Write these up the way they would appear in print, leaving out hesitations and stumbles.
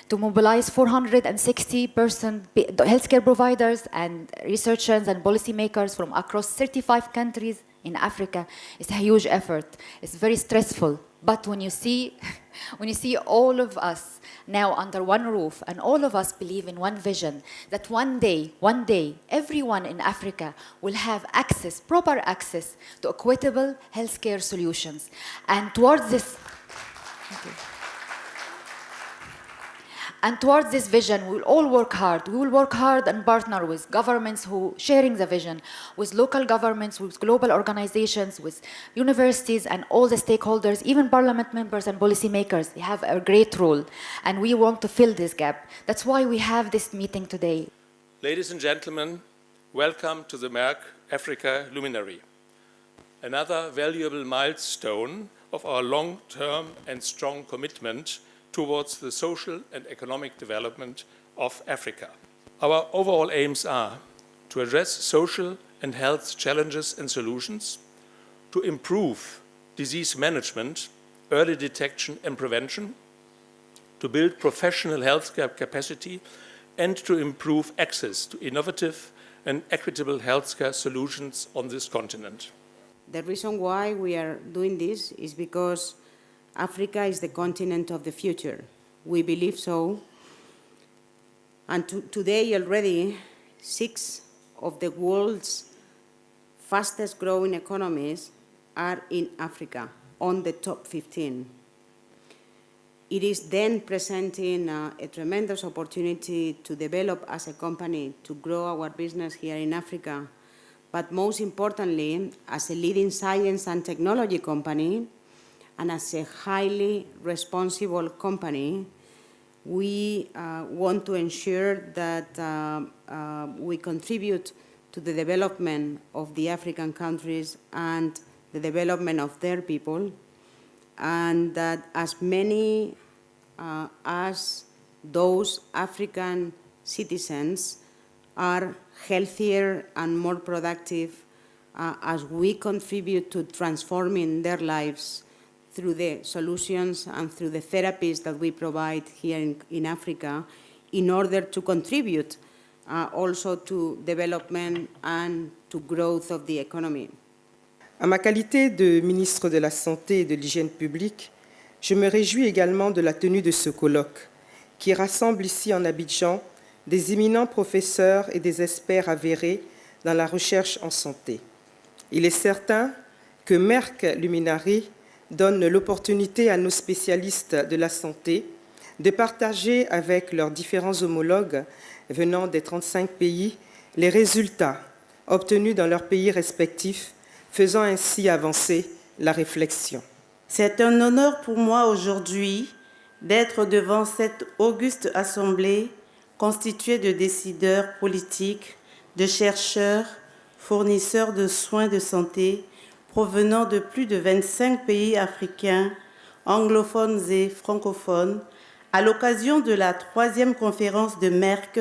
to mobilize 460 healthcare providers and researchers and policymakers from across 35 countries in Africa. It's a huge effort. It's very stressful. But when you see all of us now under one roof, and all of us believe in one vision, that one day, everyone in Africa will have access, proper access to equitable healthcare solutions. And towards this, And towards this vision, we will all work hard. We will work hard and partner with governments who sharing the vision, with local governments, with global organizations, with universities and all the stakeholders, even parliament members and policymakers. They have a great role, and we want to fill this gap. That's why we have this meeting today. Ladies and gentlemen, welcome to the Merck Africa Luminary, another valuable milestone of our long-term and strong commitment towards the social and economic development of Africa. Our overall aims are to address social and health challenges and solutions, to improve disease management, early detection and prevention, to build professional healthcare capacity, and to improve access to innovative and equitable healthcare solutions on this continent. The reason why we are doing this is because Africa is the continent of the future. We believe so. And today already, 6 of the world's fastest growing economies are in Africa, on the top 15. It is then presenting a tremendous opportunity to develop as a company, to grow our business here in Africa, but most importantly, as a leading science and technology company, and as a highly responsible company, we want to ensure that we contribute to the development of the African countries and the development of their people, and that as many as those African citizens are healthier and more productive as we contribute to transforming their lives through the solutions and through the therapies that we provide here in Africa, in order to contribute also to development and to growth of the economy. À ma qualité de ministre de la Santé et de l'Hygiène publique, je me réjouis également de la tenue de ce colloque, qui rassemble ici en Abidjan des éminents professeurs et des experts avérés dans la recherche en santé. Il est certain que Merck Luminary donne l'opportunité à nos spécialistes de la santé de partager avec leurs différents homologues venant des 35 pays les résultats obtenus dans leurs pays respectifs, faisant ainsi avancer la réflexion. C'est un honneur pour moi aujourd'hui d'être devant cette auguste assemblée constituée de décideurs politiques, de chercheurs, fournisseurs de soins de santé provenant de plus de 25 pays africains, anglophones et francophones, à l'occasion de la 3e conférence de Merck,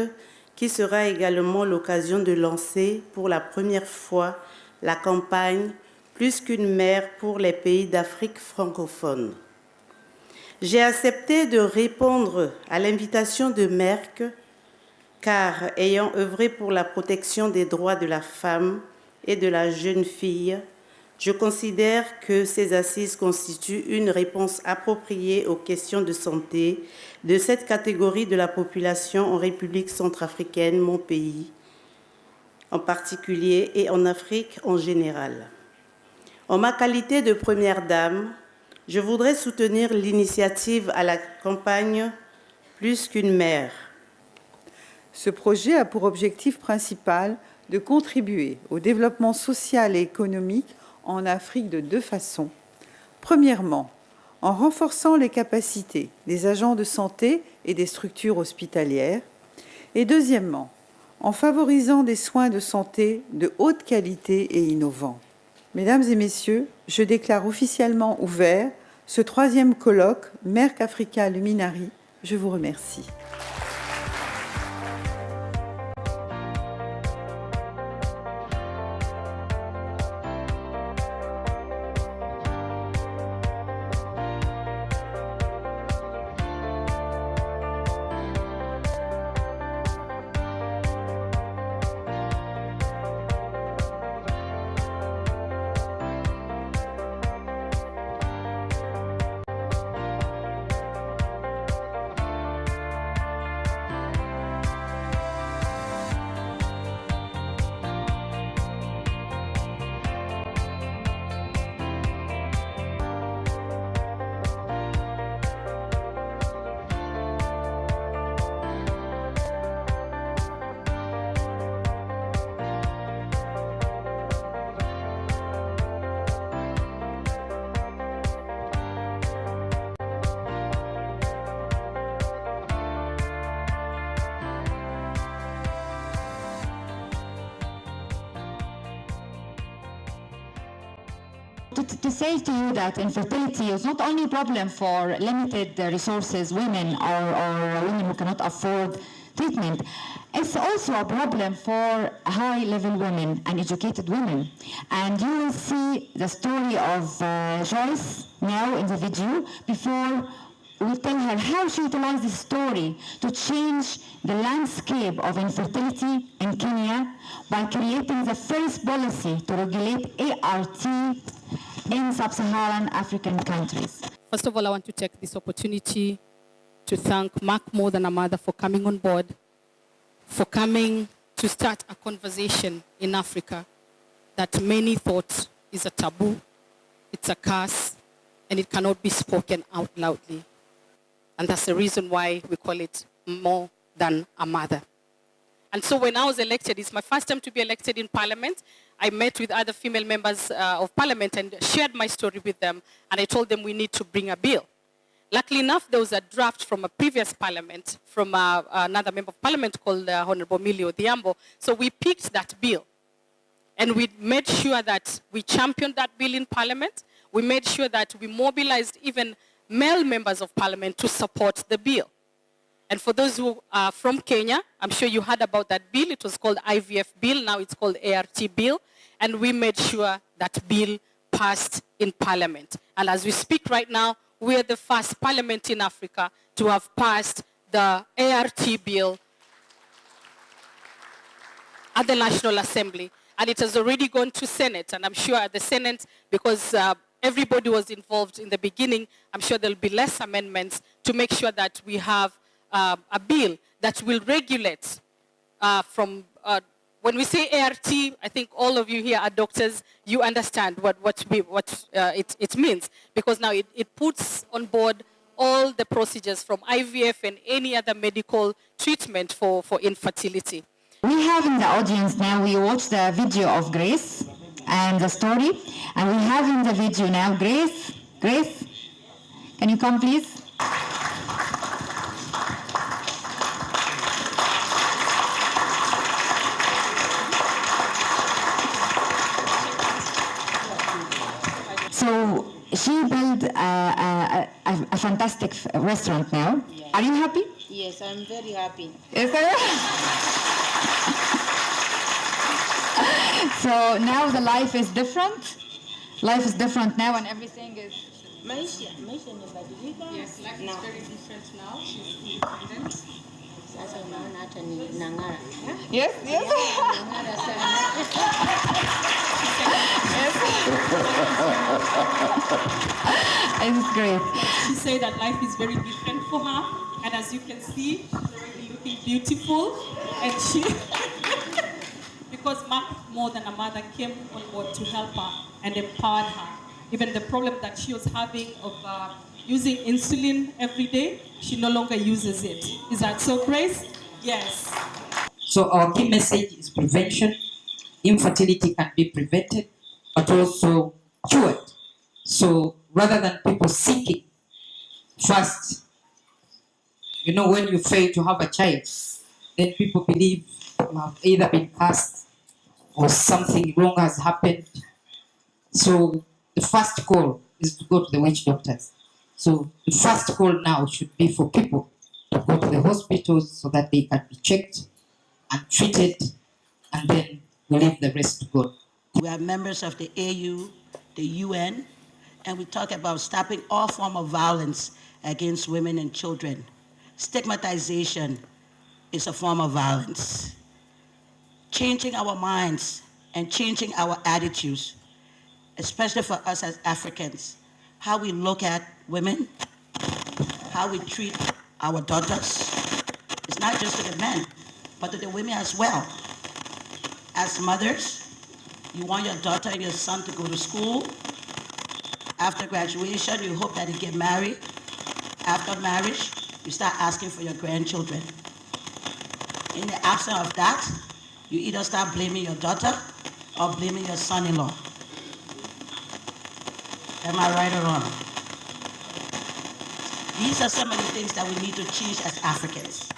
qui sera également l'occasion de lancer pour la première fois la campagne « Plus qu'une mère pour les pays d'Afrique francophone ». J'ai accepté de répondre à l'invitation de Merck, car ayant œuvré pour la protection des droits de la femme et de la jeune fille, je considère que ces assises constituent une réponse appropriée aux questions de santé de cette catégorie de la population en République centrafricaine, mon pays, en particulier, et en Afrique en général. En ma qualité de première dame, je voudrais soutenir l'initiative à la campagne « Plus qu'une mère ». Ce projet a pour objectif principal de contribuer au développement social et économique en Afrique de 2 façons. Premièrement, en renforçant les capacités des agents de santé et des structures hospitalières. Et deuxièmement, en favorisant des soins de santé de haute qualité et innovants. Mesdames et messieurs, je déclare officiellement ouvert ce 3e colloque Merck Africa Luminary. Je vous remercie. to say to you that infertility is not only a problem for limited resources women or women who cannot afford treatment, it's also a problem for high-level women and educated women. And you will see the story of Joyce now in the video. Before we tell her how she utilized this story to change the landscape of infertility in Kenya by creating the first policy to regulate ART in sub-Saharan African countries. First of all, I want to take this opportunity to thank Merck More Than a Mother for coming on board, for coming to start a conversation in Africa that many thought is a taboo, it's a curse, and it cannot be spoken out loudly. And that's the reason why we call it More Than a Mother. And so when I was elected, it's my first time to be elected in Parliament. I met with other female members of Parliament and shared my story with them. And I told them we need to bring a bill. Luckily enough, there was a draft from a previous Parliament, from another member of Parliament called Honorable Millie Odhiambo. So we picked that bill. And we made sure that we championed that bill in Parliament. We made sure that we mobilized even male members of Parliament to support the bill. And for those who are from Kenya, I'm sure you heard about that bill. It was called IVF bill. Now it's called ART bill. And we made sure that bill passed in Parliament. And as we speak right now, we are the first Parliament in Africa to have passed the ART bill at the National Assembly. And it has already gone to Senate. And I'm sure at the Senate, because everybody was involved in the beginning, I'm sure there'll be less amendments to make sure that we have a bill that will regulate when we say ART, I think all of you here are doctors, you understand what it means, because now it puts on board all the procedures from IVF and any other medical treatment for infertility. We have in the audience now, we watched the video of Grace and the story, and we have in the video now Grace. Grace, can you come please? So she built a fantastic restaurant now. Yeah. Are you happy? Yes, I'm very happy. Yes, so now the life is different. Life is different now, and everything is. Maisha imebadilika. Yes, life is very different now. She's independent. Sasa unaona hata ni nang'ara. Yes, yes. Nang'ara sana. It's great. She said that life is very different for her, and as you can see, she's already looking beautiful, and she, because Merck More Than a Mother came on board to help her and empowered her. Even the problem that she was having of using insulin every day, she no longer uses it. Is that so, Grace? Yes. So our key message is prevention. Infertility can be prevented, but also cured. So rather than people seeking first, when you fail to have a child, then people believe you have either been cursed or something wrong has happened. So the first call is to go to the witch doctors. So the first call now should be for people to go to the hospitals so that they can be checked and treated, and then we leave the rest to God. We are members of the AU, the UN, and we talk about stopping all form of violence against women and children. Stigmatization is a form of violence. Changing our minds and changing our attitudes, especially for us as Africans, how we look at women, how we treat our daughters. It's not just to the men, but to the women as well. As mothers, you want your daughter and your son to go to school. After graduation, you hope that they get married. After marriage, you start asking for your grandchildren. In the absence of that, you either start blaming your daughter or blaming your son-in-law. Am I right or wrong? These are some of the things that we need to change as Africans.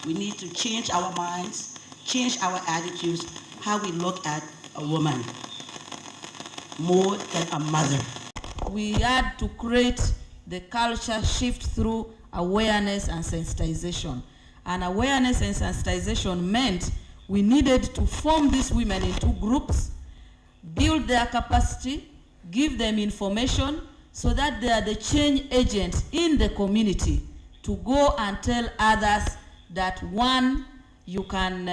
We need to change our minds, change our attitudes, how we look at a woman. more than a mother. We had to create the culture shift through awareness and sensitization. And awareness and sensitization meant we needed to form these women into groups, build their capacity, give them information so that they are the change agents in the community to go and tell others that one, you can,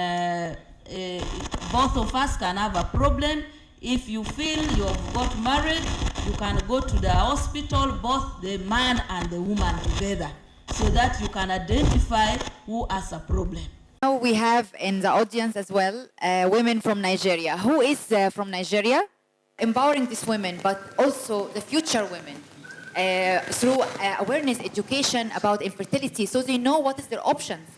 both of us can have a problem. If you feel you have got married, you can go to the hospital, both the man and the woman together, so that you can identify who has a problem. Now we have in the audience as well women from Nigeria. Who is from Nigeria? Empowering these women, but also the future women through awareness, education about infertility, so they know what is their options.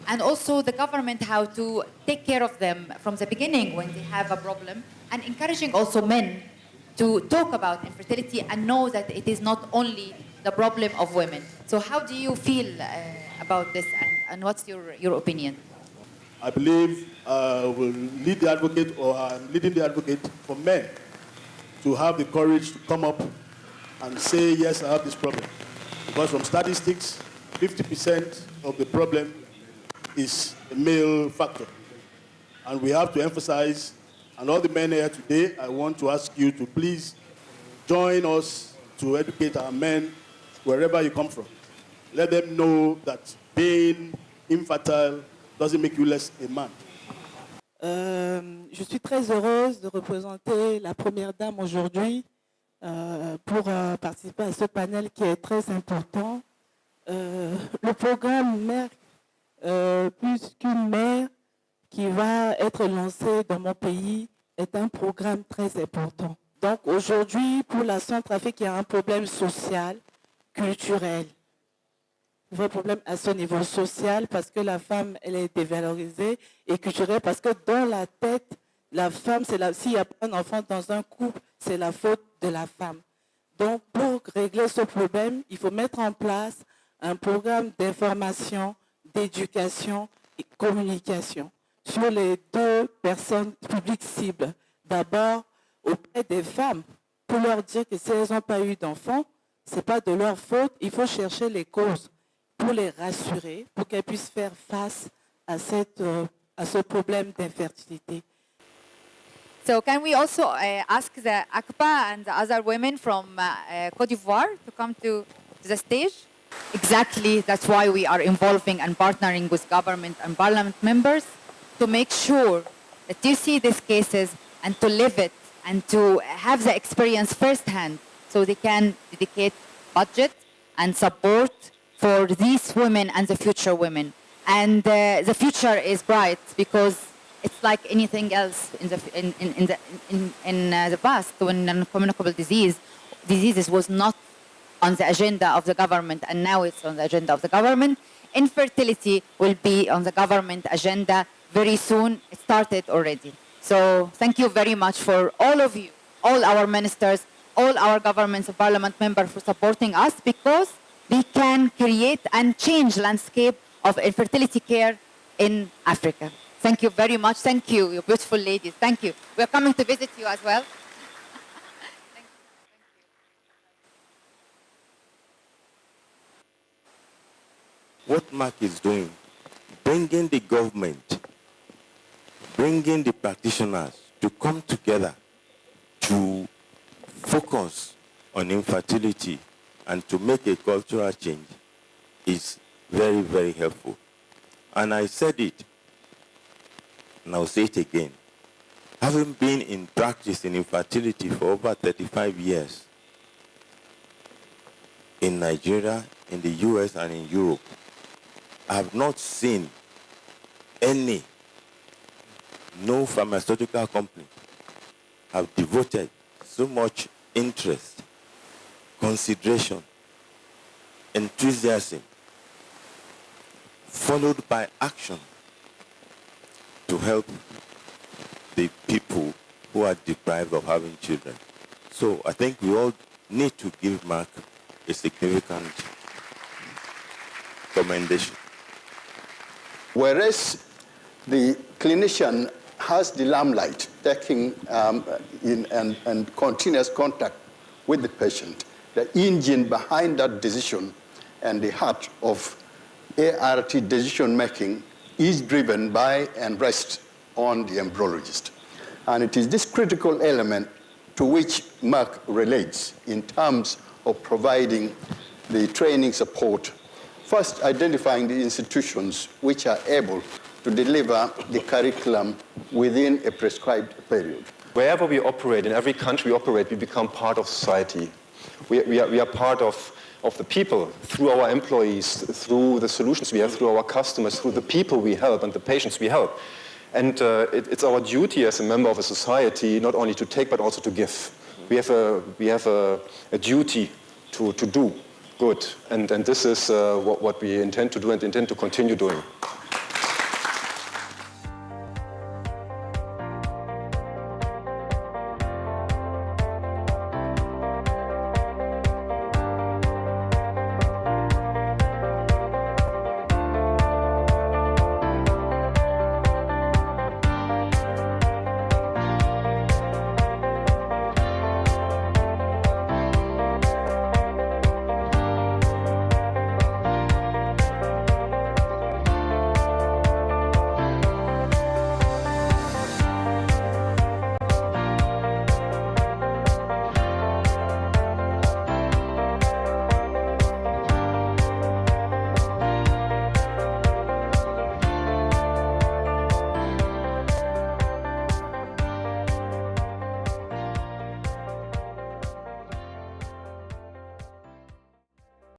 And also the government, how to take care of them from the beginning when they have a problem, and encouraging also men to talk about infertility and know that it is not only the problem of women. So how do you feel about this, and what's your opinion? I believe will lead the advocate, or I'm leading the advocate for men to have the courage to come up and say, yes, I have this problem. Because from statistics, 50% of the problem is a male factor. And we have to emphasize, and all the men here today, I want to ask you to please join us to educate our men wherever you come from. Let them know that being infertile doesn't make you less a man. Je suis très heureuse de représenter la Première Dame aujourd'hui pour participer à ce panel qui est très important. Le programme Merck, plus qu'une mère, qui va être lancé dans mon pays, est un programme très important. Donc aujourd'hui, pour la Centrafrique, il y a un problème social, culturel. Un vrai problème à ce niveau social parce que la femme, elle est dévalorisée, et culturel parce que dans la tête, la femme, s'il n'y a pas un enfant dans un couple, c'est la faute de la femme. Donc pour régler ce problème, il faut mettre en place un programme d'information, d'éducation et communication sur les deux personnes publiques cibles. D'abord, auprès des femmes, pour leur dire que si elles n'ont pas eu d'enfants, ce n'est pas de leur faute, il faut chercher les causes pour les rassurer, pour qu'elles puissent faire face à ce problème d'infertilité. So can we also ask the ACPA and the other women from Côte d'Ivoire to come to the stage? Exactly, that's why we are involving and partnering with government and parliament members to make sure that you see these cases and to live it and to have the experience firsthand so they can dedicate budget and support for these women and the future women. And the future is bright because it's like anything else in the past when non-communicable diseases was not on the agenda of the government, and now it's on the agenda of the government. Infertility will be on the government agenda very soon. It started already. So thank you very much for all of you, all our ministers, all our governments and parliament members for supporting us, because we can create and change landscape of infertility care in Africa. Thank you very much. Thank you, you beautiful ladies. Thank you. We're coming to visit you as well. What Merck is doing, bringing the government, bringing the practitioners to come together to focus on infertility and to make a cultural change is very, very helpful. And I said it, and I'll say it again. Having been in practice in infertility for over 35 years in Nigeria, in the US, and in Europe, I have not seen no pharmaceutical company have devoted so much interest, consideration, enthusiasm, followed by action to help the people who are deprived of having children. So I think we all need to give Merck a significant commendation. Whereas the clinician has the limelight, taking in and continuous contact with the patient. The engine behind that decision and the heart of ART decision-making is driven by and rests on the embryologist. And it is this critical element to which Merck relates in terms of providing the training support, first identifying the institutions which are able to deliver the curriculum within a prescribed period. Wherever we operate, in every country we operate, we become part of society. We are part of the people through our employees, through the solutions we have, through our customers, through the people we help and the patients we help. And it's our duty as a member of a society not only to take but also to give. We have a duty to do good, and this is what we intend to do and intend to continue doing.